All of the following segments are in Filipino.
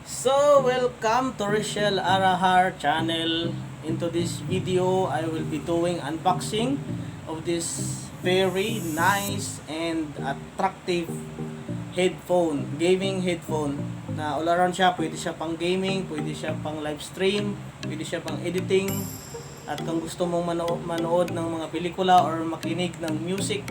So, welcome to Rechel Alajar channel. Into this video, I will be doing unboxing of this very nice and attractive headphone, gaming headphone na all around siya. Pwede siya pang gaming, pwede siya pang live stream, pwede siya pang editing. At kung gusto mong manood ng mga pelikula or makinig ng music,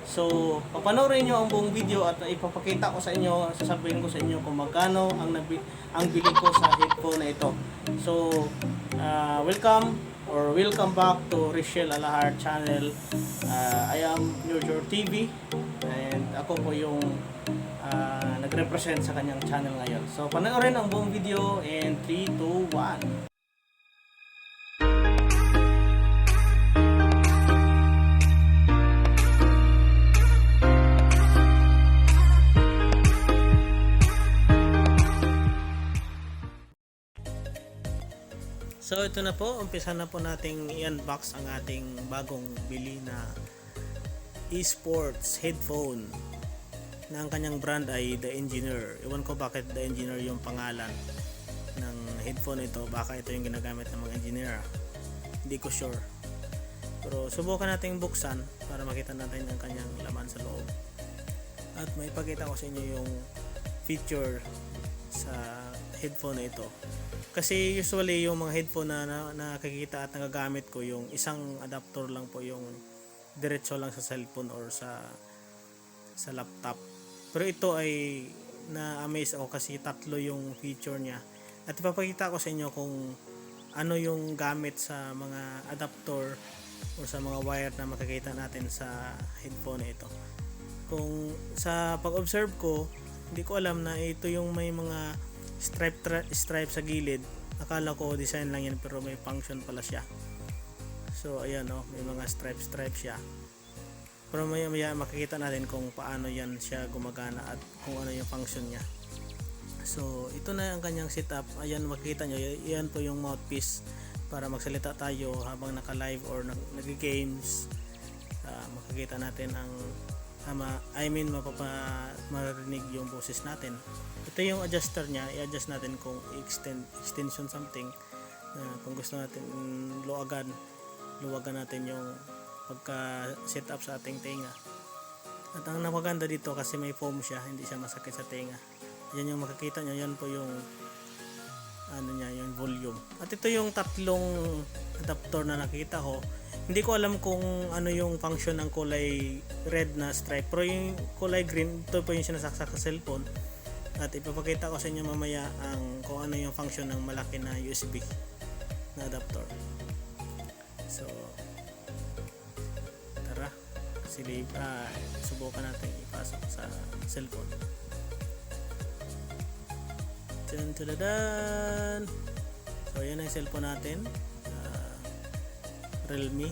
so, papanoorin nyo ang buong video at ipapakita ko sa inyo, sasabihin ko sa inyo kung magkano ang bili ko sa headphone na ito. So, welcome back to Rechel Alajar channel. I am Nyorture TV and ako po yung nagrepresent sa kanyang channel ngayon. So, panoorin ang buong video in 3, 2, 1. So ito na po, umpisa na po nating i-unbox ang ating bagong bili na esports headphone na ang kanyang brand ay The Engineer. Iwan ko bakit The Engineer yung pangalan ng headphone ito, baka ito yung ginagamit ng mga engineer. Hindi ko sure. Pero subukan nating buksan para makita natin ang kanyang laman sa loob. At may ipakita ko sa inyo yung feature sa headphone na ito. Kasi usually yung mga headphone na nakikita at nagagamit ko, yung isang adapter lang po, yung diretso lang sa cellphone or sa laptop. Pero ito ay na-amaze ako kasi tatlo yung feature niya. At ipapakita ko sa inyo kung ano yung gamit sa mga adapter o sa mga wire na makikita natin sa headphone na ito. Kung sa pag-observe ko, hindi ko alam na ito yung may mga stripe sa gilid. Akala ko design lang yan pero may function pala siya. So ayan may mga stripe siya. Pero maya makikita natin kung paano yan siya gumagana at kung ano yung function niya. So ito na ang kanyang setup. Ayan, makikita nyo, yan po yung mouthpiece para magsalita tayo habang naka-live or nag-games. Makikita natin ang marinig yung boses natin. Ito yung adjuster niya, i-adjust natin kung extension something, kung gusto natin luwagan natin yung pagka setup sa ating tenga. At ang napaganda dito kasi may foam siya, hindi siya masakit sa tenga. Yan yung makikita nyo, yan po yung yung volume. At ito yung tatlong adapter na nakita ko. Hindi ko alam kung ano yung function ng kulay red na stripe, pero yung kulay green, ito po yung sinasaksak sa cellphone. At ipapakita ko sa inyo mamaya kung ano yung function ng malaki na USB na adapter. So tara, subukan natin ipasok sa cellphone. Tan. So yan ang cellphone natin, Realme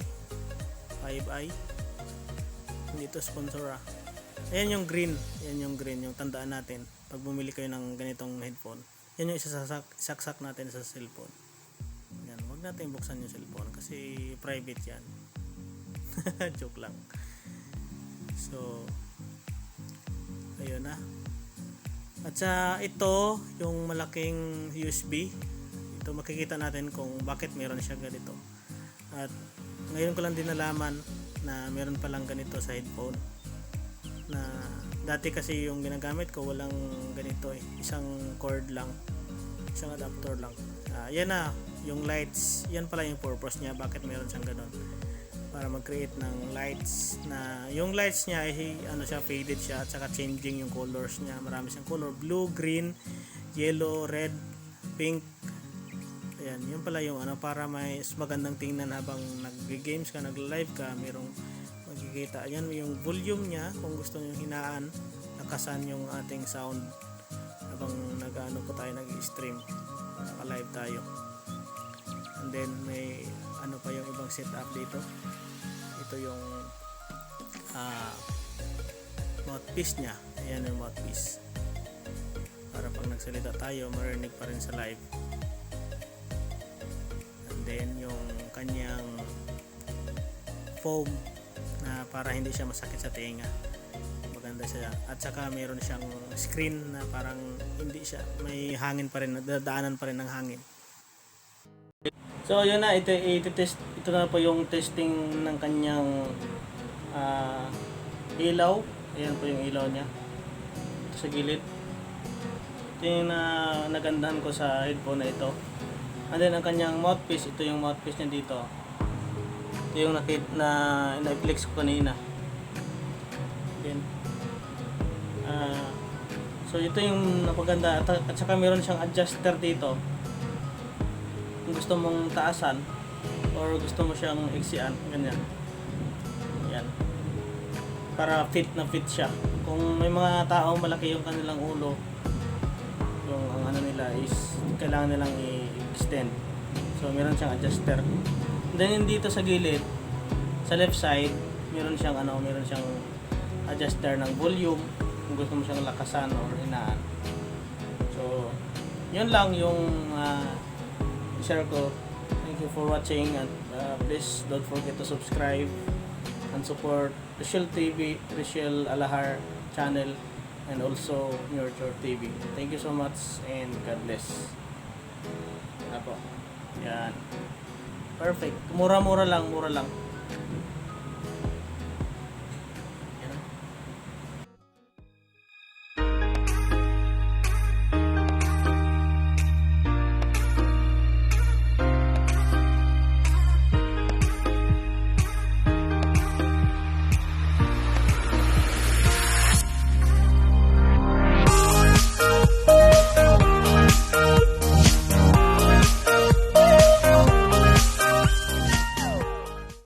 5i. Hindi ito sponsor Ayan yung green, yung tandaan natin pag bumili kayo ng ganitong headphone. Yan yung isasaksak natin sa cellphone. Yan, wag natin buksan yung cellphone kasi private yan. Joke lang. So ayun na. At sa ito, yung malaking USB, ito makikita natin kung bakit meron siya ganito. At ngayon ko lang din nalaman na meron palang ganito sa headphone. Na dati kasi yung ginagamit ko walang ganito isang cord lang, isang adapter lang. Yan na, yung lights, yan pala yung purpose niya, bakit meron siyang ganun. Para mag-create ng lights na yung lights niya ay siya, faded siya at saka changing yung colors niya. Marami siyang color, blue, green, yellow, red, pink. Ayan, yun pala yung para may magandang tingnan habang nag-games ka, nag-live ka, merong magkikita. Ayan yung volume niya, kung gusto niyo hinaan, nakasan yung ating sound habang po tayo nag-stream, naka-live tayo. And then may pa yung ibang setup dito. Ito yung mouthpiece niya. Ayan yung mouthpiece para pag nagsalita tayo marinig pa rin sa live. And then yung kanyang foam na para hindi siya masakit sa tenga. maganda siya. At saka mayroon siyang screen na parang hindi siya, may hangin pa rin, dadaanan pa rin ng hangin. So yun na, ito na po yung testing ng kanyang ilaw. Ayan po yung ilaw niya. Ito sa gilid. Ito yung nagandahan ko sa headphone na ito. And then ang kanyang mouthpiece, ito yung mouthpiece niya dito. Ito yung na-flex ko kanina. Then, so ito yung napaganda. At saka meron siyang adjuster dito. Kung gusto mong taasan or gusto mo siyang iksian, ganyan. Yan. Para fit na fit siya. Kung may mga tao malaki yung kanilang ulo, yung ang ano nila is kailangan nilang i-extend. So meron siyang adjuster. Then dito sa gilid, sa left side, meron siyang adjuster ng volume kung gusto mo siyang lakasan or hinaan. So yun lang yung share ko. Thank you for watching, and please don't forget to subscribe and support Rechel Alajar channel and also Nyorture TV. Thank you so much and God bless. Apo. Yan. Perfect. Mura lang.